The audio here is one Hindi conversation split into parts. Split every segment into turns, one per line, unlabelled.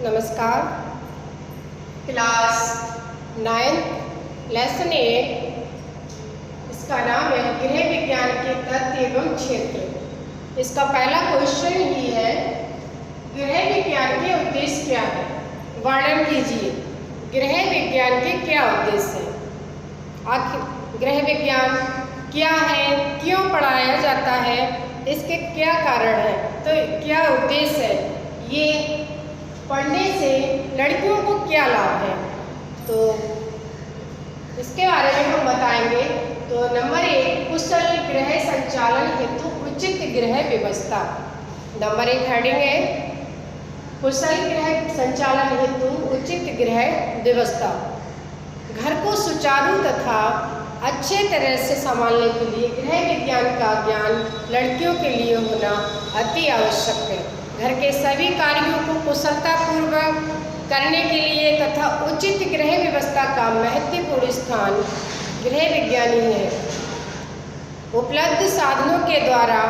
नमस्कार। क्लास 9 लेसन 8, इसका नाम है गृह विज्ञान के तत्व एवं क्षेत्र। इसका पहला क्वेश्चन ही है, गृह विज्ञान के उद्देश्य क्या है? वर्णन कीजिए। गृह विज्ञान के क्या उद्देश्य हैं? आखिर गृह विज्ञान क्या है, क्यों पढ़ाया जाता है, इसके क्या कारण है, तो क्या उद्देश्य है, ये पढ़ने से लड़कियों को क्या लाभ है, तो इसके बारे में हम बताएंगे। तो नंबर 1, कुशल गृह संचालन हेतु उचित गृह व्यवस्था। नंबर 1 हेडिंग है, कुशल गृह संचालन हेतु उचित गृह व्यवस्था। घर को सुचारू तथा अच्छे तरह से संभालने के लिए गृह विज्ञान का ज्ञान लड़कियों के लिए होना अति आवश्यक है। घर के सभी कार्यों को कुशलतापूर्वक करने के लिए तथा उचित गृह व्यवस्था का महत्वपूर्ण स्थान गृह विज्ञान ही है। उपलब्ध साधनों के द्वारा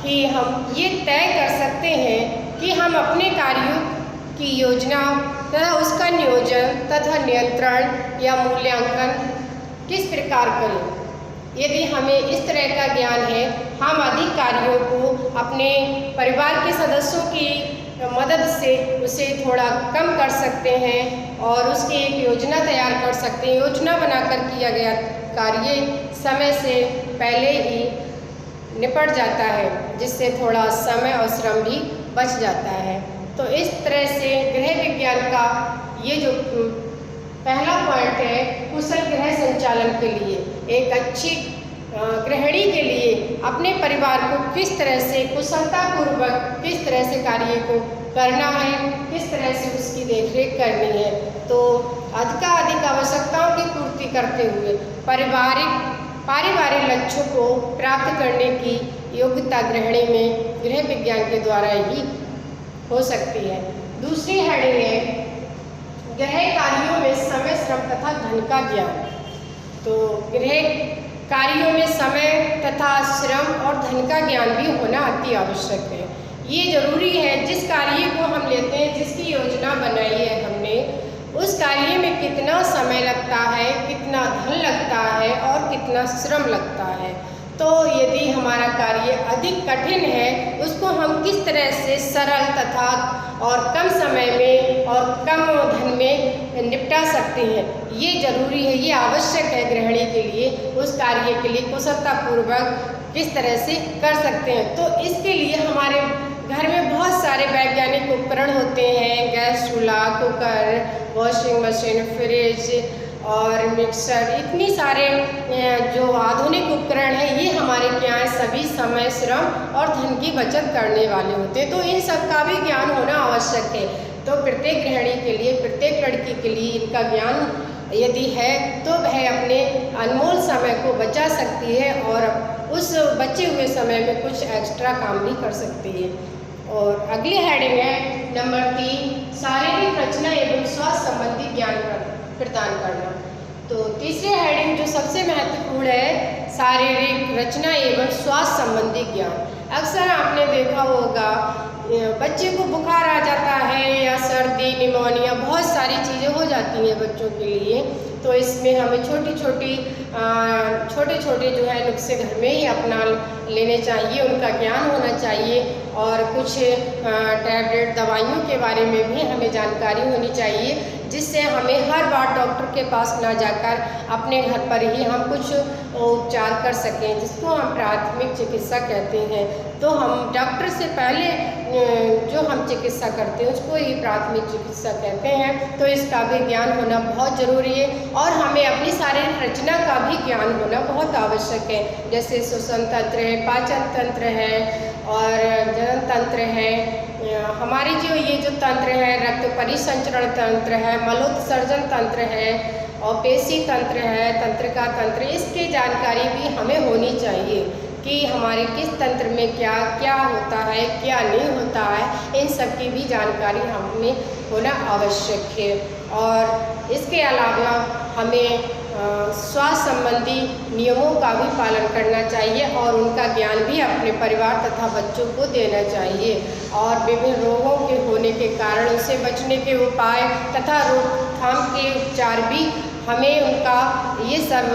ही हम ये तय कर सकते हैं कि हम अपने कार्यों की योजना तथा उसका नियोजन तथा नियंत्रण या मूल्यांकन किस प्रकार करें। यदि हमें इस तरह का ज्ञान है, हम अधिक कार्यों को अपने परिवार के सदस्यों की मदद से उसे थोड़ा कम कर सकते हैं और उसकी एक योजना तैयार कर सकते हैं। योजना बनाकर किया गया कार्य समय से पहले ही निपट जाता है, जिससे थोड़ा समय और श्रम भी बच जाता है। तो इस तरह से गृह विज्ञान का ये जो पहला पॉइंट है, कुशल गृह संचालन के लिए एक अच्छी गृहिणी के लिए अपने परिवार को किस तरह से कुशलतापूर्वक किस तरह से कार्य को करना है, किस तरह से उसकी देखरेख करनी है। तो अधिकाधिक आवश्यकताओं की पूर्ति करते हुए पारिवारिक लक्ष्यों को प्राप्त करने की योग्यता गृहिणी में गृह विज्ञान के द्वारा ही हो सकती है। दूसरी हेडिंग है, गृह कार्यों में समय, श्रम तथा धन का ज्ञान। तो गृह कार्यों में समय तथा श्रम और धन का ज्ञान भी होना अति आवश्यक है। ये जरूरी है, जिस कार्य को हम लेते हैं, जिसकी योजना बनाई है हमने, उस कार्य में कितना समय लगता है, कितना धन लगता है और कितना श्रम लगता है। तो यदि हमारा कार्य अधिक कठिन है, उसको हम किस तरह से सरल तथा और कम समय में और कम धन में निपटा सकते हैं, ये जरूरी है, ये आवश्यक है गृहिणी के लिए। उस कार्य के लिए कुशलतापूर्वक किस तरह से कर सकते हैं, तो इसके लिए हमारे घर में बहुत सारे वैज्ञानिक उपकरण होते हैं। गैस चूल्हा, कुकर, वॉशिंग मशीन, फ्रिज और मिक्सर, इतनी सारे जो आधुनिक उपकरण हैं, ये हमारे क्या है, सभी समय, श्रम और धन की बचत करने वाले होते हैं। तो इन सब का भी ज्ञान होना आवश्यक है। तो प्रत्येक गृहिणी के लिए, प्रत्येक लड़की के लिए इनका ज्ञान यदि है तो वह अपने अनमोल समय को बचा सकती है और उस बचे हुए समय में कुछ एक्स्ट्रा काम भी कर सकती है। और अगली हेडिंग है नंबर 3, शारीरिक रचना एवं स्वास्थ्य संबंधी ज्ञान प्रदान करना। तो तीसरी हेडिंग जो सबसे महत्वपूर्ण है, शारीरिक रचना एवं स्वास्थ्य संबंधी ज्ञान। अक्सर आपने देखा होगा बच्चे को बुखार आ जाता है या सर्दी, निमोनिया, बहुत सारी चीज़ें हो जाती हैं बच्चों के लिए। तो इसमें हमें छोटे छोटे जो है नुस्खे घर में ही अपना लेने चाहिए, उनका ज्ञान होना चाहिए और कुछ टैबलेट दवाइयों के बारे में भी हमें जानकारी होनी चाहिए, जिससे हमें हर बार डॉक्टर के पास ना जाकर अपने घर पर ही हम कुछ उपचार कर सकें, जिसको हम प्राथमिक चिकित्सा कहते हैं। तो हम डॉक्टर से पहले जो हम चिकित्सा करते हैं उसको ही प्राथमिक चिकित्सा कहते हैं। तो इसका भी ज्ञान होना बहुत ज़रूरी है और हमें अपनी शारीरिक रचना का भी ज्ञान होना बहुत आवश्यक है। जैसे श्वसन तंत्र है, पाचन तंत्र है और जनन तंत्र है। हमारी जो ये जो तंत्र है, रक्त परिसंचरण तंत्र है, मलोत्सर्जन तंत्र है और पेशी तंत्र है, तंत्रिका तंत्र, इसकी जानकारी भी हमें होनी चाहिए कि हमारे किस तंत्र में क्या क्या होता है, क्या नहीं होता है। इन सब की भी जानकारी हमें होना आवश्यक है। और इसके अलावा हमें स्वास्थ्य संबंधी नियमों का भी पालन करना चाहिए और उनका ज्ञान भी अपने परिवार तथा बच्चों को देना चाहिए। और विभिन्न रोगों के होने के कारण उसे बचने के उपाय तथा रोकथाम के उपचार भी हमें उनका ये सब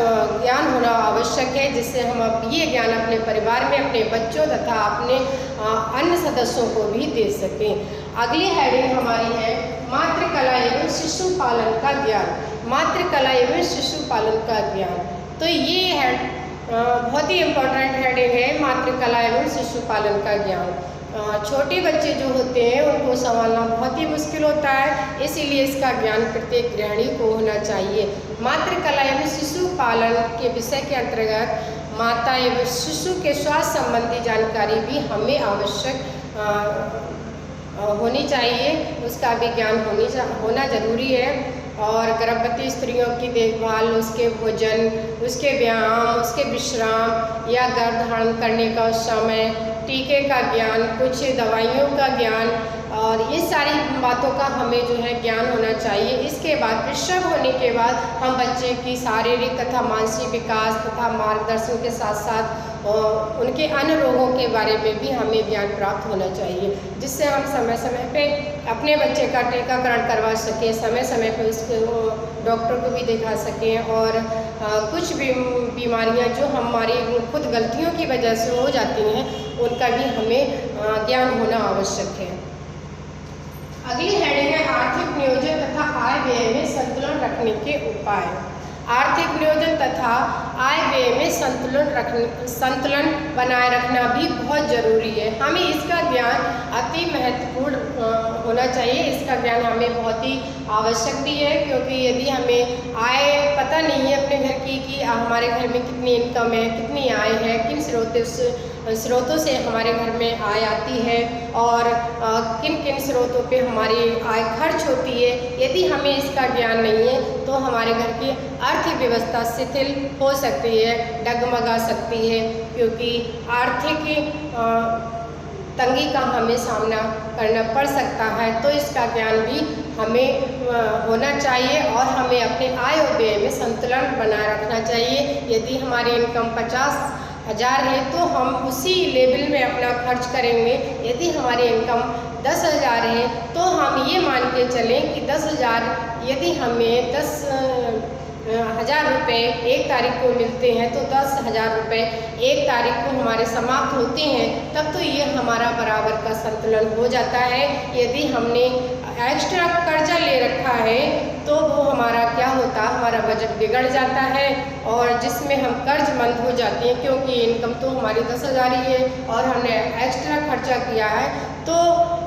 ज्ञान होना आवश्यक है, जिससे हम ये ज्ञान अपने परिवार में अपने बच्चों तथा अपने अन्य सदस्यों को भी दे सकें। अगली हेडिंग हमारी है मातृकला एवं शिशु पालन का ज्ञान। मातृकला एवं शिशु पालन का ज्ञान, तो ये बहुत ही इम्पोर्टेंट हेडिंग है, मातृकला एवं शिशु पालन का ज्ञान। छोटे बच्चे जो होते हैं उनको संभालना बहुत ही मुश्किल होता है, इसीलिए इसका ज्ञान प्रत्येक गृहिणी को होना चाहिए। मातृकला एवं शिशु पालन के विषय के अंतर्गत माता एवं शिशु के स्वास्थ्य संबंधी जानकारी भी हमें आवश्यक होनी चाहिए, उसका भी ज्ञान होना जरूरी है। और गर्भवती स्त्रियों की देखभाल, उसके भोजन, उसके व्यायाम, उसके विश्राम या गर्भ धारण करने का समय, टीके का ज्ञान, कुछ दवाइयों का ज्ञान, और ये सारी बातों का हमें जो है ज्ञान होना चाहिए। इसके बाद प्रसव होने के बाद हम बच्चे की शारीरिक तथा मानसिक विकास तथा मार्गदर्शन के साथ साथ उनके अन्य रोगों के बारे में भी हमें ज्ञान प्राप्त होना चाहिए, जिससे हम समय समय पे अपने बच्चे का टीकाकरण करवा सकें, समय समय पे उसके डॉक्टर को भी दिखा सकें। और कुछ भी बीमारियां जो हमारी खुद गलतियों की वजह से हो जाती हैं, उनका भी हमें ज्ञान होना आवश्यक है। अगली हेडिंग है आर्थिक नियोजन तथा आय व्यय में संतुलन रखने के उपाय। आर्थिक नियोजन तथा आय व्यय में संतुलन बनाए रखना भी बहुत जरूरी है। हमें इसका ज्ञान अति महत्वपूर्ण होना चाहिए, इसका ज्ञान हमें बहुत ही आवश्यक भी है, क्योंकि यदि हमें आय पता नहीं है अपने घर की कि हमारे घर में कितनी इनकम है, कितनी आय है, किन स्रोतों से हमारे घर में आय आती है और किन किन स्रोतों पे हमारी आय खर्च होती है, यदि हमें इसका ज्ञान नहीं है तो हमारे घर की आर्थिक व्यवस्था शिथिल हो सकती है, डगमगा सकती है, क्योंकि आर्थिक तंगी का हमें सामना करना पड़ सकता है। तो इसका ज्ञान भी हमें होना चाहिए और हमें अपने आय और व्यय में संतुलन बनाए रखना चाहिए। यदि हमारी इनकम 50,000 है तो हम उसी लेवल में अपना खर्च करेंगे। यदि हमारी इनकम 10,000 है तो हम ये मान के चलें कि 10,000 यदि हमें 10,000 रुपये 1 तारीख को मिलते हैं तो 10,000 रुपये 1 तारीख को हमारे समाप्त होते हैं, तब तो ये हमारा बराबर का संतुलन हो जाता है। यदि हमने एक्स्ट्रा कर्जा ले रखा है तो वो हमारा क्या होता है, हमारा बजट बिगड़ जाता है और जिसमें हम कर्जमंद हो जाते हैं, क्योंकि इनकम तो हमारी 10,000 ही है और हमने एक्स्ट्रा खर्चा किया है। तो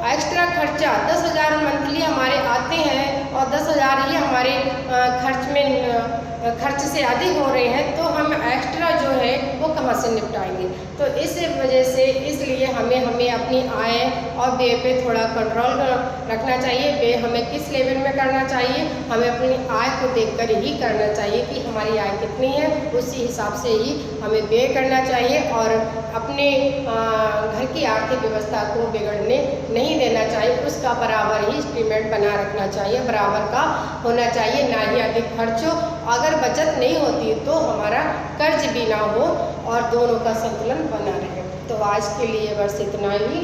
एक्स्ट्रा खर्चा 10,000 मंथली हमारे आते हैं और 10,000 ही हमारे खर्च से अधिक हो रहे हैं, तो हम एक्स्ट्रा जो है वो कहाँ से निपटाएंगे। तो इस वजह से इसलिए हमें अपनी आय और व्यय पे थोड़ा कंट्रोल रखना चाहिए। व्यय हमें किस लेवल में करना चाहिए, हमें अपनी आय को देखकर ही करना चाहिए कि हमारी आय कितनी है, उसी हिसाब से ही हमें व्यय करना चाहिए और अपने घर की आर्थिक व्यवस्था को बिगड़ने नहीं देना चाहिए। उसका बराबर ही एस्टीमेट बना रखना चाहिए, बराबर का होना चाहिए, ना ही अधिक खर्च हो। अगर बचत नहीं होती तो हमारा कर्ज भी ना हो और दोनों का संतुलन बना रहे। तो आज के लिए बस इतना ही।